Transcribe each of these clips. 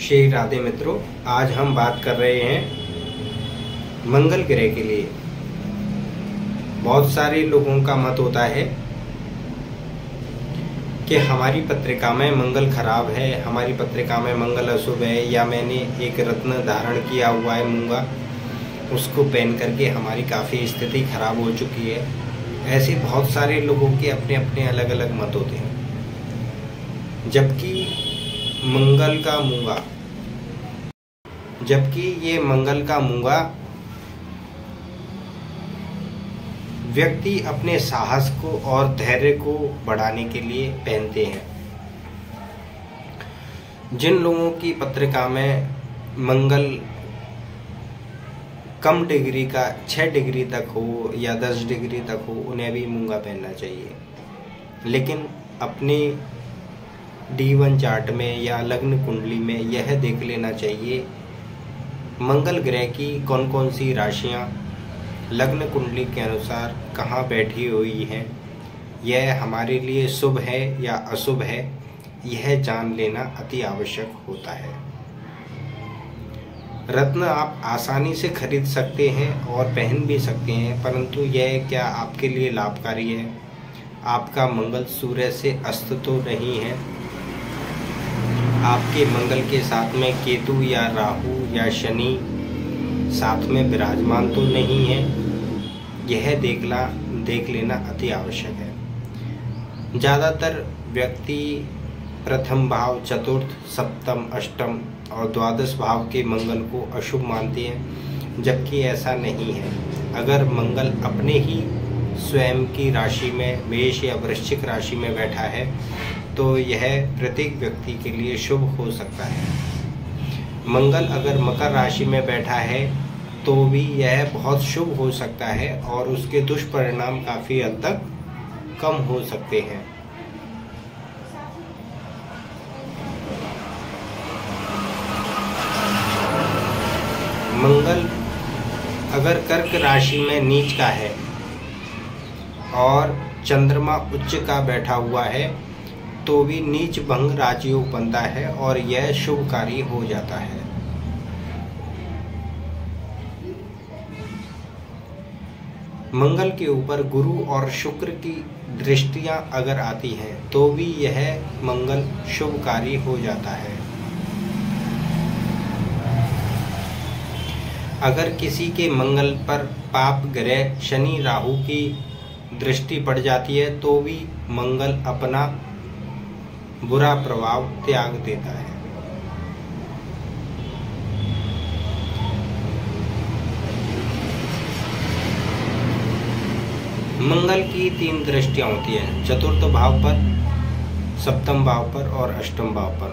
श्री राधे मित्रों, आज हम बात कर रहे हैं मंगल ग्रह के लिए। बहुत सारे लोगों का मत होता है कि हमारी पत्रिका में मंगल खराब है, हमारी पत्रिका में मंगल अशुभ है, या मैंने एक रत्न धारण किया हुआ है मूंगा, उसको पहन करके हमारी काफ़ी स्थिति खराब हो चुकी है। ऐसे बहुत सारे लोगों के अपने अपने अलग अलग मत होते हैं। जबकि ये मंगल का मूंगा व्यक्ति अपने साहस को और धैर्य को बढ़ाने के लिए पहनते हैं। जिन लोगों की पत्रिका में मंगल कम डिग्री का 6 डिग्री तक हो या 10 डिग्री तक हो, उन्हें भी मूंगा पहनना चाहिए। लेकिन अपने D1 चार्ट में या लग्न कुंडली में यह देख लेना चाहिए मंगल ग्रह की कौन कौन सी राशियां लग्न कुंडली के अनुसार कहाँ बैठी हुई हैं, यह हमारे लिए शुभ है या अशुभ है, यह जान लेना अति आवश्यक होता है। रत्न आप आसानी से खरीद सकते हैं और पहन भी सकते हैं, परंतु यह क्या आपके लिए लाभकारी है? आपका मंगल सूर्य से अस्त तो नहीं है, आपके मंगल के साथ में केतु या राहु या शनि साथ में विराजमान तो नहीं है, यह देख लेना अति आवश्यक है। ज़्यादातर व्यक्ति प्रथम भाव, चतुर्थ, सप्तम, अष्टम और द्वादश भाव के मंगल को अशुभ मानते हैं, जबकि ऐसा नहीं है। अगर मंगल अपने ही स्वयं की राशि में, मेष या वृश्चिक राशि में बैठा है, तो यह प्रत्येक व्यक्ति के लिए शुभ हो सकता है। मंगल अगर मकर राशि में बैठा है तो भी यह बहुत शुभ हो सकता है और उसके दुष्परिणाम काफ़ी हद तक कम हो सकते हैं। मंगल अगर कर्क राशि में नीच का है और चंद्रमा उच्च का बैठा हुआ है तो भी नीच भंग राजयोग बनता है और यह शुभकारी हो जाता है। मंगल के ऊपर गुरु और शुक्र की दृष्टियां अगर आती हैं तो भी यह मंगल शुभकारी हो जाता है। अगर किसी के मंगल पर पाप ग्रह शनि राहु की दृष्टि पड़ जाती है तो भी मंगल अपना बुरा प्रभाव त्याग देता है। मंगल की 3 दृष्टियां होती हैं, चतुर्थ भाव पर, सप्तम भाव पर और अष्टम भाव पर।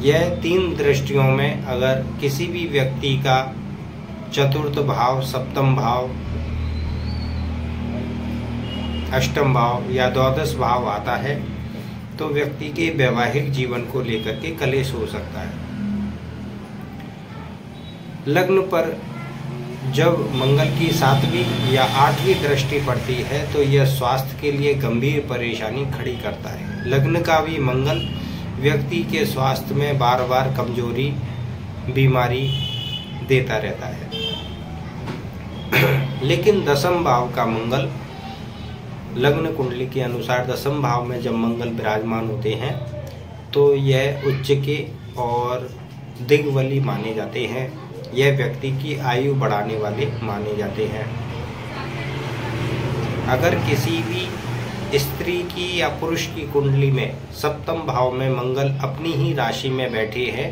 यह 3 दृष्टियों में अगर किसी भी व्यक्ति का चतुर्थ भाव, सप्तम भाव, अष्टम भाव या द्वादश भाव आता है तो व्यक्ति के वैवाहिक जीवन को लेकर के कलेश हो सकता है। लग्न पर जब मंगल की 7वीं या 8वीं दृष्टि पड़ती है तो यह स्वास्थ्य के लिए गंभीर परेशानी खड़ी करता है। लग्न का भी मंगल व्यक्ति के स्वास्थ्य में बार बार कमजोरी, बीमारी देता रहता है। लेकिन दसम भाव का मंगल, लग्न कुंडली के अनुसार दसम भाव में जब मंगल विराजमान होते हैं तो यह उच्च के और दिग्बली माने जाते हैं। यह व्यक्ति की आयु बढ़ाने वाले माने जाते हैं। अगर किसी भी स्त्री की या पुरुष की कुंडली में सप्तम भाव में मंगल अपनी ही राशि में बैठे हैं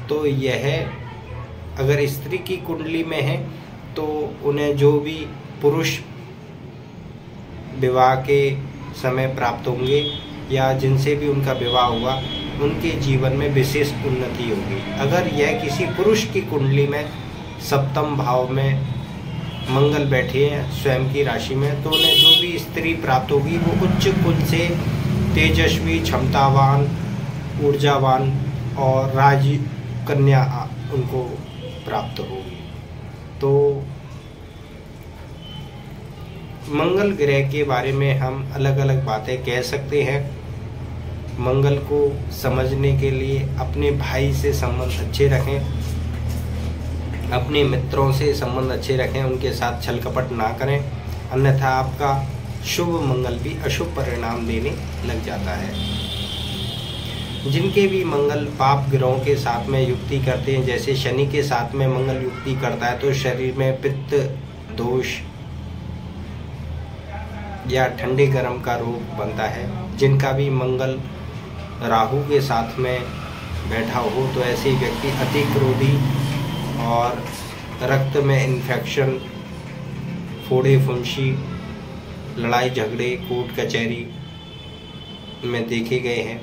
तो यह, अगर स्त्री की कुंडली में है तो उन्हें जो भी पुरुष विवाह के समय प्राप्त होंगे या जिनसे भी उनका विवाह हुआ, उनके जीवन में विशेष उन्नति होगी। अगर यह किसी पुरुष की कुंडली में सप्तम भाव में मंगल बैठे हैं स्वयं की राशि में, तो उन्हें जो भी स्त्री प्राप्त होगी वो उच्च कुल से तेजस्वी, क्षमतावान, ऊर्जावान और राज कन्या उनको प्राप्त होगी। तो मंगल ग्रह के बारे में हम अलग अलग बातें कह सकते हैं। मंगल को समझने के लिए अपने भाई से संबंध अच्छे रखें, अपने मित्रों से संबंध अच्छे रखें, उनके साथ छल कपट ना करें, अन्यथा आपका शुभ मंगल भी अशुभ परिणाम देने लग जाता है। जिनके भी मंगल पाप ग्रहों के साथ में युक्ति करते हैं, जैसे शनि के साथ में मंगल युक्ति करता है तो शरीर में पित्त दोष या ठंडे गर्म का रोग बनता है। जिनका भी मंगल राहु के साथ में बैठा हो तो ऐसे व्यक्ति अति क्रोधी और रक्त में इन्फेक्शन, फोड़े फुंसी, लड़ाई झगड़े, कोर्ट कचहरी में देखे गए हैं।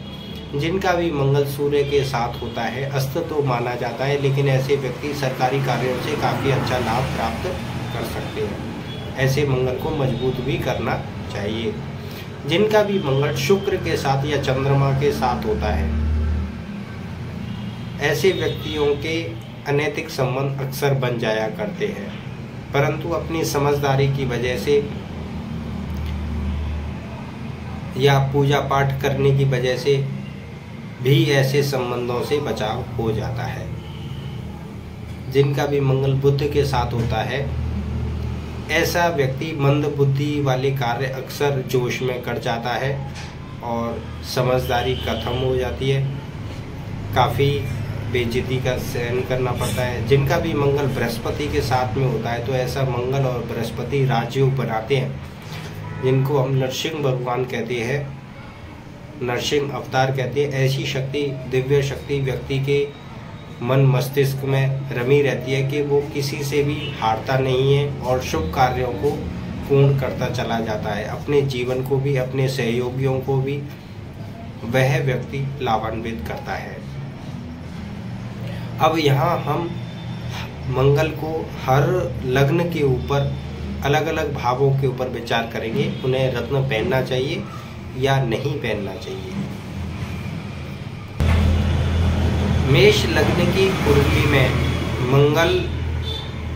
जिनका भी मंगल सूर्य के साथ होता है अस्त तो माना जाता है, लेकिन ऐसे व्यक्ति सरकारी कार्यों से काफ़ी अच्छा लाभ प्राप्त कर सकते हैं। ऐसे मंगल को मजबूत भी करना चाहिए। जिनका भी मंगल शुक्र के साथ या चंद्रमा के साथ होता है, ऐसे व्यक्तियों के अनैतिक संबंध अक्सर बन जाया करते हैं, परंतु अपनी समझदारी की वजह से या पूजा पाठ करने की वजह से भी ऐसे संबंधों से बचाव हो जाता है। जिनका भी मंगल बुध के साथ होता है, ऐसा व्यक्ति मंद बुद्धि वाले कार्य अक्सर जोश में कर जाता है और समझदारी खत्म हो जाती है, काफ़ी बेइज्जती का सहन करना पड़ता है। जिनका भी मंगल बृहस्पति के साथ में होता है तो ऐसा मंगल और बृहस्पति राजयोग बनाते हैं, जिनको हम नरसिंह भगवान कहते हैं, नरसिंह अवतार कहते हैं। ऐसी शक्ति, दिव्य शक्ति व्यक्ति के मन मस्तिष्क में रमी रहती है कि वो किसी से भी हारता नहीं है और शुभ कार्यों को पूर्ण करता चला जाता है। अपने जीवन को भी, अपने सहयोगियों को भी वह व्यक्ति लाभान्वित करता है। अब यहाँ हम मंगल को हर लग्न के ऊपर अलग अलग भावों के ऊपर विचार करेंगे, उन्हें रत्न पहनना चाहिए या नहीं पहनना चाहिए। मेष लग्न की कुंडली में मंगल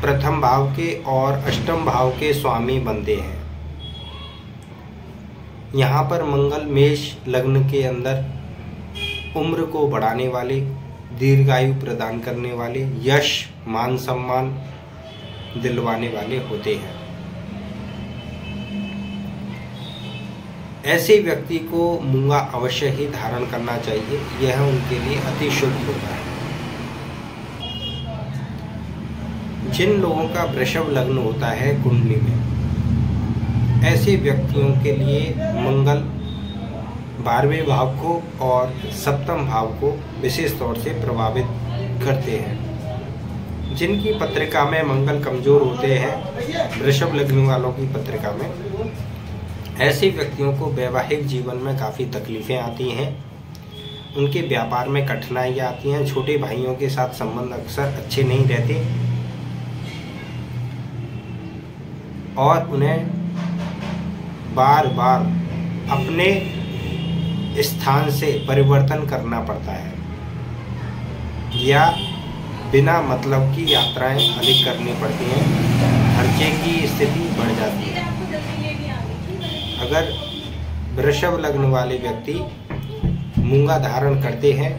प्रथम भाव के और अष्टम भाव के स्वामी बनते हैं। यहाँ पर मंगल मेष लग्न के अंदर उम्र को बढ़ाने वाले, दीर्घायु प्रदान करने वाले, यश मान सम्मान दिलवाने वाले होते हैं। ऐसे व्यक्ति को मूंगा अवश्य ही धारण करना चाहिए, यह उनके लिए अति शुभ होता है। जिन लोगों का वृषभ लग्न होता है कुंडली में, ऐसे व्यक्तियों के लिए मंगल 12वें भाव को और सप्तम भाव को विशेष तौर से प्रभावित करते हैं। जिनकी पत्रिका में मंगल कमजोर होते हैं, वृषभ लग्न वालों की पत्रिका में, ऐसे व्यक्तियों को वैवाहिक जीवन में काफ़ी तकलीफ़ें आती हैं, उनके व्यापार में कठिनाइयाँ आती हैं, छोटे भाइयों के साथ संबंध अक्सर अच्छे नहीं रहते और उन्हें बार बार अपने स्थान से परिवर्तन करना पड़ता है या बिना मतलब की यात्राएं अधिक करनी पड़ती हैं, खर्चे की स्थिति बढ़ जाती है। अगर वृषभ लग्न वाले व्यक्ति मूंगा धारण करते हैं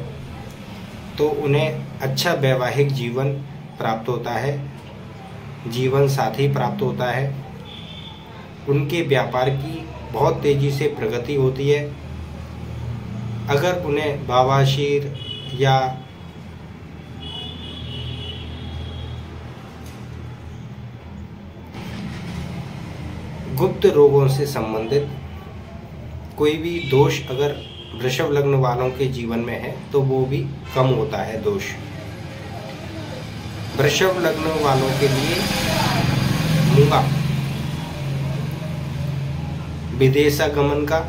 तो उन्हें अच्छा वैवाहिक जीवन प्राप्त होता है, जीवन साथी प्राप्त होता है, उनके व्यापार की बहुत तेज़ी से प्रगति होती है। अगर उन्हें बवासीर या गुप्त रोगों से संबंधित कोई भी दोष अगर वृषभ लग्न वालों के जीवन में है तो वो भी कम होता है दोष। वृषभ लग्न वालों के लिए मूंगा विदेशागमन का,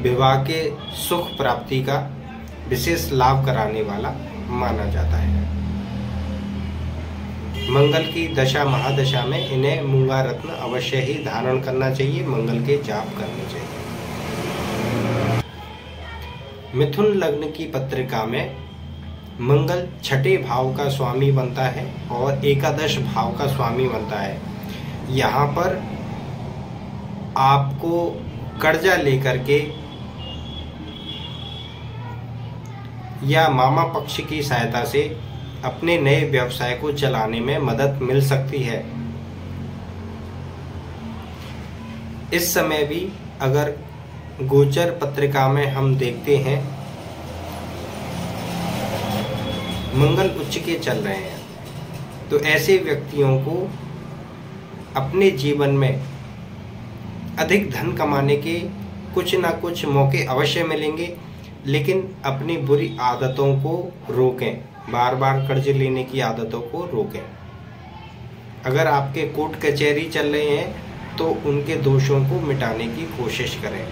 विवाह के सुख प्राप्ति का विशेष लाभ कराने वाला माना जाता है। मंगल की दशा महादशा में इन्हें मूंगा रत्न अवश्य ही धारण करना चाहिए, मंगल के जाप करने चाहिए। मिथुन लग्न की पत्रिका में मंगल छठे भाव का स्वामी बनता है और एकादश भाव का स्वामी बनता है। यहाँ पर आपको कर्जा लेकर के या मामा पक्ष की सहायता से अपने नए व्यवसाय को चलाने में मदद मिल सकती है। इस समय भी अगर गोचर पत्रिका में हम देखते हैं मंगल उच्च के चल रहे हैं, तो ऐसे व्यक्तियों को अपने जीवन में अधिक धन कमाने के कुछ ना कुछ मौके अवश्य मिलेंगे, लेकिन अपनी बुरी आदतों को रोकें, बार बार कर्ज लेने की आदतों को रोकें। अगर आपके कोर्ट कचहरी चल रहे हैं तो उनके दोषों को मिटाने की कोशिश करें,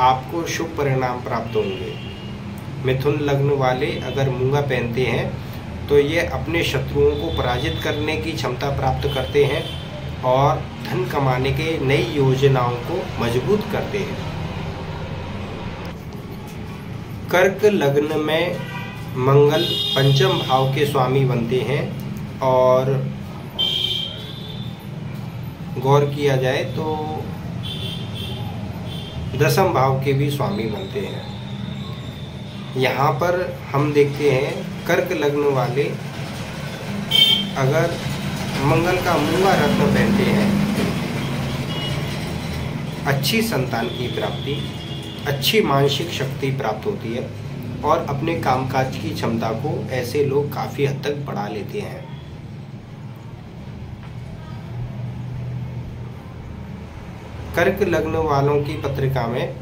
आपको शुभ परिणाम प्राप्त होंगे। मिथुन लग्न वाले अगर मूंगा पहनते हैं तो ये अपने शत्रुओं को पराजित करने की क्षमता प्राप्त करते हैं और धन कमाने के नई योजनाओं को मजबूत करते हैं। कर्क लग्न में मंगल पंचम भाव के स्वामी बनते हैं और गौर किया जाए तो दसम भाव के भी स्वामी बनते हैं। यहाँ पर हम देखते हैं कर्क लग्न वाले अगर मंगल का मूंगा रत्न पहनते हैं, अच्छी संतान की प्राप्ति, अच्छी मानसिक शक्ति प्राप्त होती है और अपने कामकाज की क्षमता को ऐसे लोग काफ़ी हद तक बढ़ा लेते हैं। कर्क लग्न वालों की पत्रिका में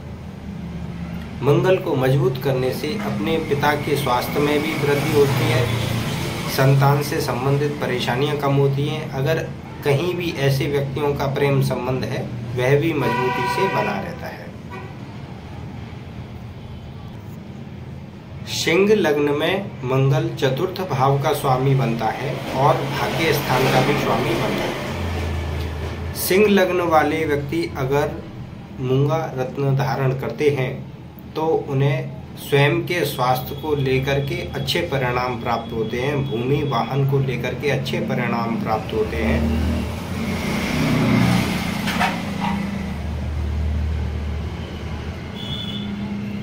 मंगल को मजबूत करने से अपने पिता के स्वास्थ्य में भी वृद्धि होती है, संतान से संबंधित परेशानियां कम होती हैं। अगर कहीं भी ऐसे व्यक्तियों का प्रेम संबंध है वह भी मजबूती से बना रहता है। सिंह लग्न में मंगल चतुर्थ भाव का स्वामी बनता है और भाग्य स्थान का भी स्वामी बनता है। सिंह लग्न वाले व्यक्ति अगर मूंगा रत्न धारण करते हैं तो उन्हें स्वयं के स्वास्थ्य को लेकर के अच्छे परिणाम प्राप्त होते हैं, भूमि वाहन को लेकर के अच्छे परिणाम प्राप्त होते हैं।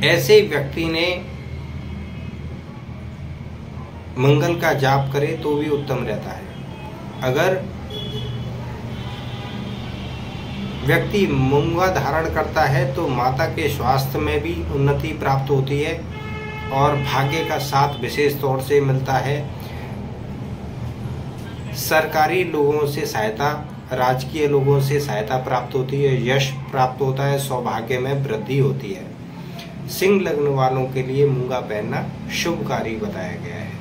ऐसे व्यक्ति ने मंगल का जाप करे तो भी उत्तम रहता है। अगर व्यक्ति मूंगा धारण करता है तो माता के स्वास्थ्य में भी उन्नति प्राप्त होती है और भाग्य का साथ विशेष तौर से मिलता है। सरकारी लोगों से सहायता, राजकीय लोगों से सहायता प्राप्त होती है, यश प्राप्त होता है, सौभाग्य में वृद्धि होती है। सिंह लग्न वालों के लिए मूंगा पहनना शुभकारी बताया गया है।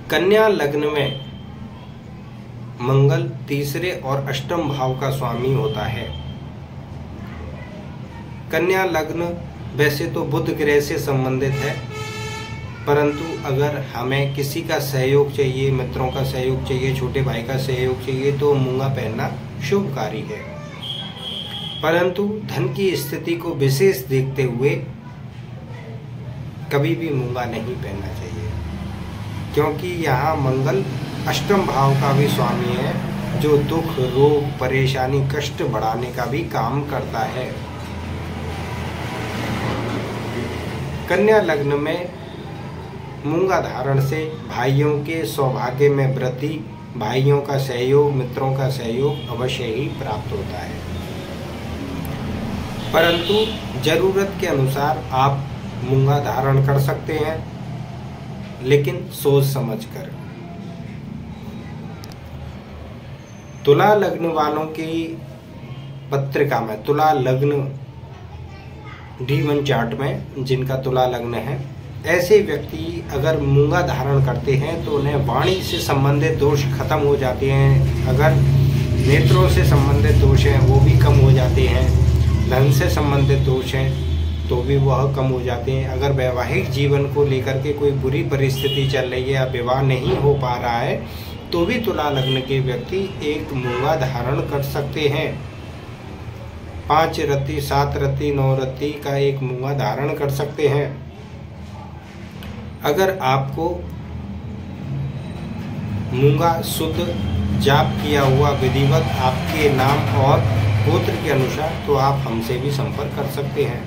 कन्या लग्न में मंगल तीसरे और अष्टम भाव का स्वामी होता है। कन्या लग्न वैसे तो बुध ग्रह से संबंधित है, परंतु अगर हमें किसी का सहयोग चाहिए, मित्रों का सहयोग चाहिए, छोटे भाई का सहयोग चाहिए तो मूंगा पहनना शुभकारी है। परंतु धन की स्थिति को विशेष देखते हुए कभी भी मूंगा नहीं पहनना चाहिए, क्योंकि यहाँ मंगल अष्टम भाव का भी स्वामी है जो दुख, रोग, परेशानी, कष्ट बढ़ाने का भी काम करता है। कन्या लग्न में मूंगा धारण से भाइयों के सौभाग्य में वृद्धि, भाइयों का सहयोग, मित्रों का सहयोग अवश्य ही प्राप्त होता है। परंतु जरूरत के अनुसार आप मूंगा धारण कर सकते हैं, लेकिन सोच समझ कर। तुला लग्न वालों की पत्रिका में, तुला लग्न D1 चार्ट में जिनका तुला लग्न है, ऐसे व्यक्ति अगर मूंगा धारण करते हैं तो उन्हें वाणी से संबंधित दोष खत्म हो जाते हैं। अगर नेत्रों से संबंधित दोष हैं वो भी कम हो जाते हैं। धन से संबंधित दोष हैं तो भी वह कम हो जाते हैं। अगर वैवाहिक जीवन को लेकर के कोई बुरी परिस्थिति चल रही है या विवाह नहीं हो पा रहा है तो भी तुला लग्न के व्यक्ति एक मूंगा धारण कर सकते हैं। 5 रत्ती, 7 रत्ती, 9 रत्ती का एक मूंगा धारण कर सकते हैं। अगर आपको मूंगा शुद्ध जाप किया हुआ विधिवत आपके नाम और गोत्र के अनुसार, तो आप हमसे भी संपर्क कर सकते हैं।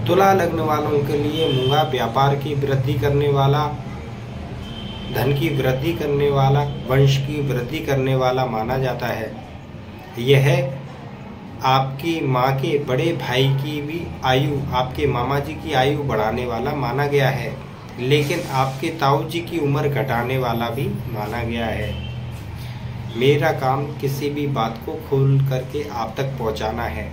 तुला लग्न वालों के लिए मूंगा व्यापार की वृद्धि करने वाला, धन की वृद्धि करने वाला, वंश की वृद्धि करने वाला माना जाता है। यह आपकी माँ के बड़े भाई की भी आयु, आपके मामा जी की आयु बढ़ाने वाला माना गया है, लेकिन आपके ताऊ जी की उम्र घटाने वाला भी माना गया है। मेरा काम किसी भी बात को खोल करके आप तक पहुंचाना है।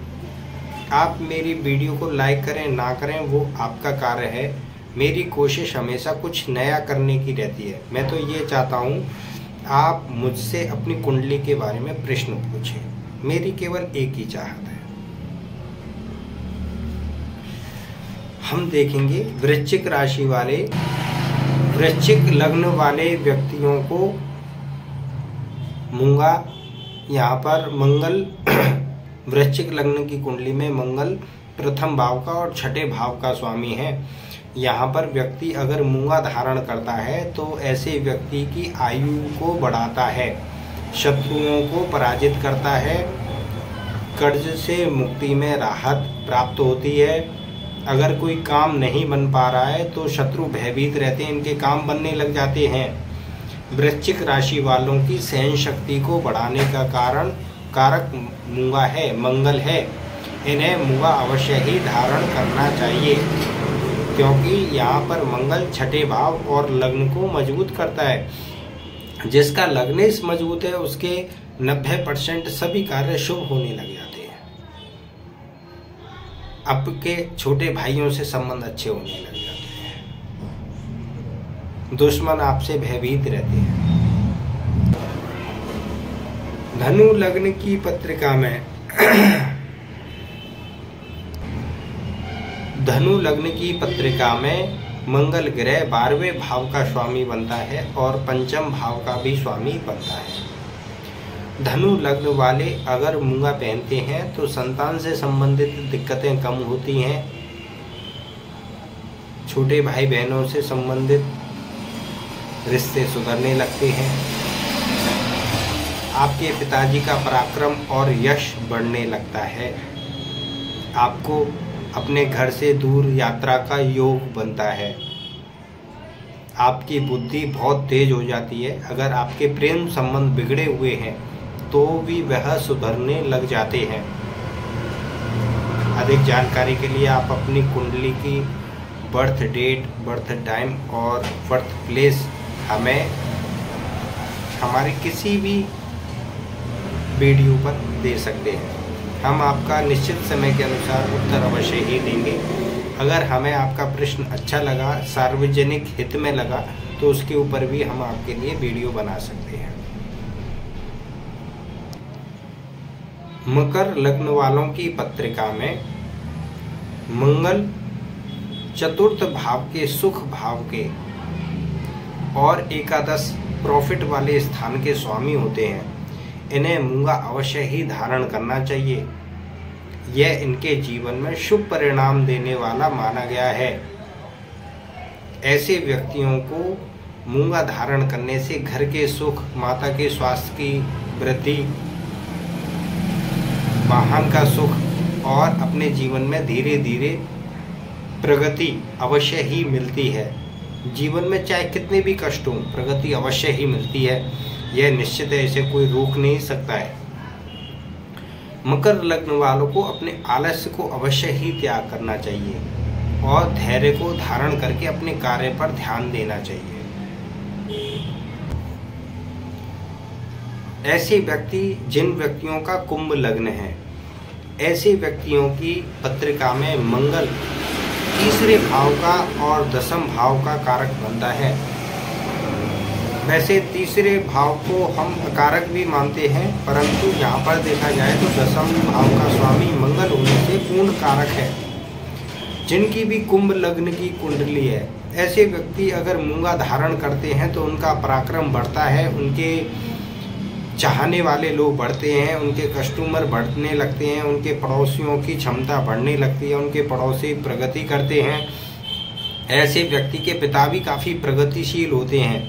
आप मेरी वीडियो को लाइक करें ना करें वो आपका कार्य है। मेरी कोशिश हमेशा कुछ नया करने की रहती है। मैं तो ये चाहता हूँ आप मुझसे अपनी कुंडली के बारे में प्रश्न पूछें, मेरी केवल एक ही चाहत है। हम देखेंगे वृश्चिक राशि वाले, वृश्चिक लग्न वाले व्यक्तियों को मूंगा, यहाँ पर मंगल वृश्चिक लग्न की कुंडली में मंगल प्रथम भाव का और छठे भाव का स्वामी है। यहाँ पर व्यक्ति अगर मूंगा धारण करता है तो ऐसे व्यक्ति की आयु को बढ़ाता है, शत्रुओं को पराजित करता है, कर्ज से मुक्ति में राहत प्राप्त होती है। अगर कोई काम नहीं बन पा रहा है तो शत्रु भयभीत रहते हैं, इनके काम बनने लग जाते हैं। वृश्चिक राशि वालों की सहन शक्ति को बढ़ाने का कारक मूंगा है, मंगल है। इन्हें मूंगा अवश्य ही धारण करना चाहिए, क्योंकि यहाँ पर मंगल छठे भाव और लग्न को मजबूत करता है। जिसका लग्न मजबूत है उसके 90% सभी कार्य शुभ होने लग जाते हैं। आपके छोटे भाइयों से संबंध अच्छे होने लग जाते हैं, दुश्मन आपसे भयभीत रहते हैं। धनु लग्न की पत्रिका में धनु लग्न की पत्रिका में मंगल ग्रह 12वें भाव का स्वामी बनता है और पंचम भाव का भी स्वामी बनता है। धनु लग्न वाले अगर मूंगा पहनते हैं तो संतान से संबंधित दिक्कतें कम होती हैं, छोटे भाई बहनों से संबंधित रिश्ते सुधरने लगते हैं, आपके पिताजी का पराक्रम और यश बढ़ने लगता है, आपको अपने घर से दूर यात्रा का योग बनता है, आपकी बुद्धि बहुत तेज हो जाती है। अगर आपके प्रेम संबंध बिगड़े हुए हैं तो भी वह सुधरने लग जाते हैं। अधिक जानकारी के लिए आप अपनी कुंडली की बर्थ डेट, बर्थ टाइम और बर्थ प्लेस हमें हमारे किसी भी वीडियो पर दे सकते हैं। हम आपका निश्चित समय के अनुसार उत्तर अवश्य ही देंगे। अगर हमें आपका प्रश्न अच्छा लगा, सार्वजनिक हित में लगा, तो उसके ऊपर भी हम आपके लिए वीडियो बना सकते हैं। मकर लग्न वालों की पत्रिका में मंगल चतुर्थ भाव के सुख भाव के और एकादश प्रॉफिट वाले स्थान के स्वामी होते हैं। इन्हें मूंगा अवश्य ही धारण करना चाहिए। यह इनके जीवन में शुभ परिणाम देने वाला माना गया है। ऐसे व्यक्तियों को मूंगा धारण करने से घर के सुख, माता के स्वास्थ्य की वृद्धि, वाहन का सुख और अपने जीवन में धीरे धीरे प्रगति अवश्य ही मिलती है। जीवन में चाहे कितने भी कष्ट हों, प्रगति अवश्य ही मिलती है। यह निश्चित है, इसे कोई रोक नहीं सकता है। मकर लग्न वालों को अपने आलस्य को अवश्य ही त्याग करना चाहिए और धैर्य को धारण करके अपने कार्य पर ध्यान देना चाहिए। ऐसे व्यक्ति, जिन व्यक्तियों का कुंभ लग्न है, ऐसे व्यक्तियों की पत्रिका में मंगल तीसरे भाव का और दसम भाव का कारक बनता है। वैसे तीसरे भाव को हम अकारक भी मानते हैं, परंतु यहाँ पर देखा जाए तो दसम भाव का स्वामी मंगल होने से पूर्ण कारक है। जिनकी भी कुंभ लग्न की कुंडली है, ऐसे व्यक्ति अगर मूंगा धारण करते हैं तो उनका पराक्रम बढ़ता है, उनके चाहने वाले लोग बढ़ते हैं, उनके कस्टमर बढ़ने लगते हैं, उनके पड़ोसियों की क्षमता बढ़ने लगती है, उनके पड़ोसी प्रगति करते हैं। ऐसे व्यक्ति के पिता भी काफ़ी प्रगतिशील होते हैं।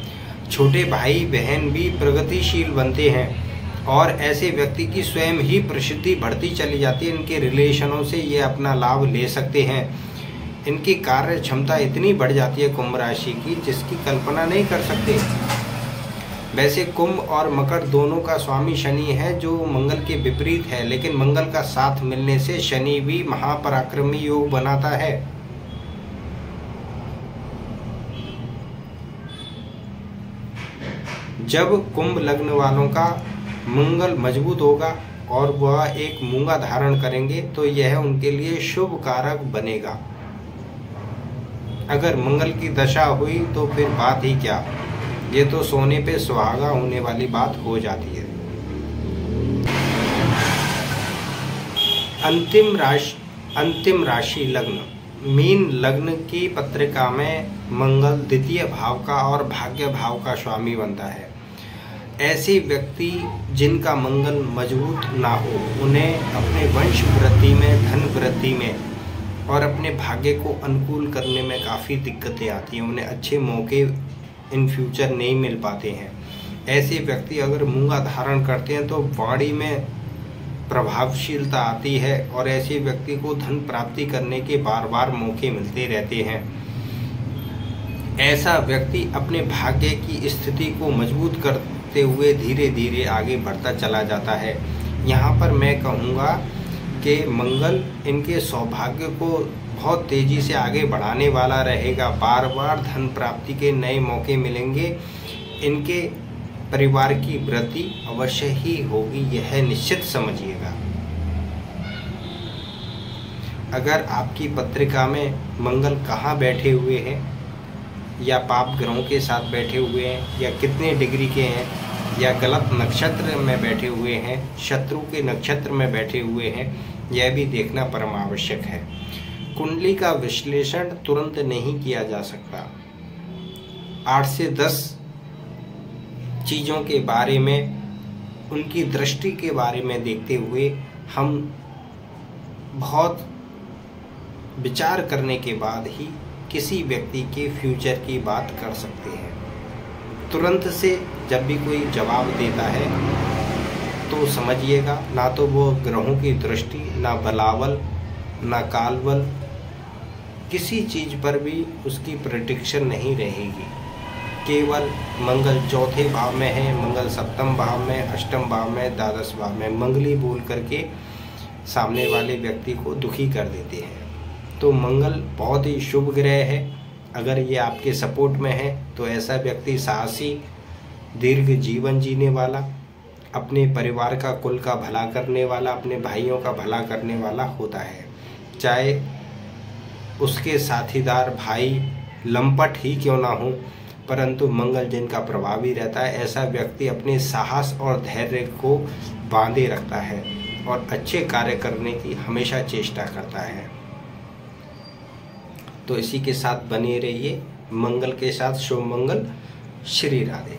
छोटे भाई बहन भी प्रगतिशील बनते हैं और ऐसे व्यक्ति की स्वयं ही प्रसिद्धि बढ़ती चली जाती है। इनके रिलेशनों से ये अपना लाभ ले सकते हैं। इनकी कार्य क्षमता इतनी बढ़ जाती है कुंभ राशि की, जिसकी कल्पना नहीं कर सकते। वैसे कुंभ और मकर दोनों का स्वामी शनि है, जो मंगल के विपरीत है, लेकिन मंगल का साथ मिलने से शनि भी महापराक्रमी योग बनाता है। जब कुंभ लग्न वालों का मंगल मजबूत होगा और वह एक मूंगा धारण करेंगे तो यह उनके लिए शुभ कारक बनेगा। अगर मंगल की दशा हुई तो फिर बात ही क्या, ये तो सोने पे सुहागा होने वाली बात हो जाती है। अंतिम राशि लग्न मीन लग्न की पत्रिका में मंगल द्वितीय भाव का और भाग्य भाव का स्वामी बनता है। ऐसे व्यक्ति जिनका मंगल मजबूत ना हो, उन्हें अपने वंश वृद्धि में, धन वृद्धि में और अपने भाग्य को अनुकूल करने में काफ़ी दिक्कतें आती हैं। उन्हें अच्छे मौके इन फ्यूचर नहीं मिल पाते हैं। ऐसे व्यक्ति अगर मूंगा धारण करते हैं तो वाणी में प्रभावशीलता आती है और ऐसे व्यक्ति को धन प्राप्ति करने के बार बार मौके मिलते रहते हैं। ऐसा व्यक्ति अपने भाग्य की स्थिति को मजबूत करते हुए धीरे धीरे आगे बढ़ता चला जाता है। यहाँ पर मैं कहूँगा कि मंगल इनके सौभाग्य को बहुत तेज़ी से आगे बढ़ाने वाला रहेगा। बार बार धन प्राप्ति के नए मौके मिलेंगे। इनके परिवार की वृद्धि अवश्य ही होगी, यह निश्चित समझिएगा। अगर आपकी पत्रिका में मंगल कहाँ बैठे हुए हैं, या पाप ग्रहों के साथ बैठे हुए हैं, या कितने डिग्री के हैं, या गलत नक्षत्र में बैठे हुए हैं, शत्रु के नक्षत्र में बैठे हुए हैं, यह भी देखना परम आवश्यक है। कुंडली का विश्लेषण तुरंत नहीं किया जा सकता। 8 से 10 चीज़ों के बारे में, उनकी दृष्टि के बारे में देखते हुए हम बहुत विचार करने के बाद ही किसी व्यक्ति के फ्यूचर की बात कर सकते हैं। तुरंत से जब भी कोई जवाब देता है तो समझिएगा, ना तो वो ग्रहों की दृष्टि, ना बलावल, ना कालवल, किसी चीज़ पर भी उसकी प्रेडिक्शन नहीं रहेगी। केवल मंगल चौथे भाव में है, मंगल सप्तम भाव में, अष्टम भाव में, द्वादश भाव में मंगली बोल करके सामने वाले व्यक्ति को दुखी कर देते हैं। तो मंगल बहुत ही शुभ ग्रह है। अगर ये आपके सपोर्ट में है तो ऐसा व्यक्ति साहसी, दीर्घ जीवन जीने वाला, अपने परिवार का, कुल का भला करने वाला, अपने भाइयों का भला करने वाला होता है। चाहे उसके साथीदार भाई लंपट ही क्यों ना हो, परंतु मंगल जिनका प्रभावी रहता है, ऐसा व्यक्ति अपने साहस और धैर्य को बांधे रखता है और अच्छे कार्य करने की हमेशा चेष्टा करता है। तो इसी के साथ बने रहिए, मंगल के साथ। शुभ मंगल। श्री राधे।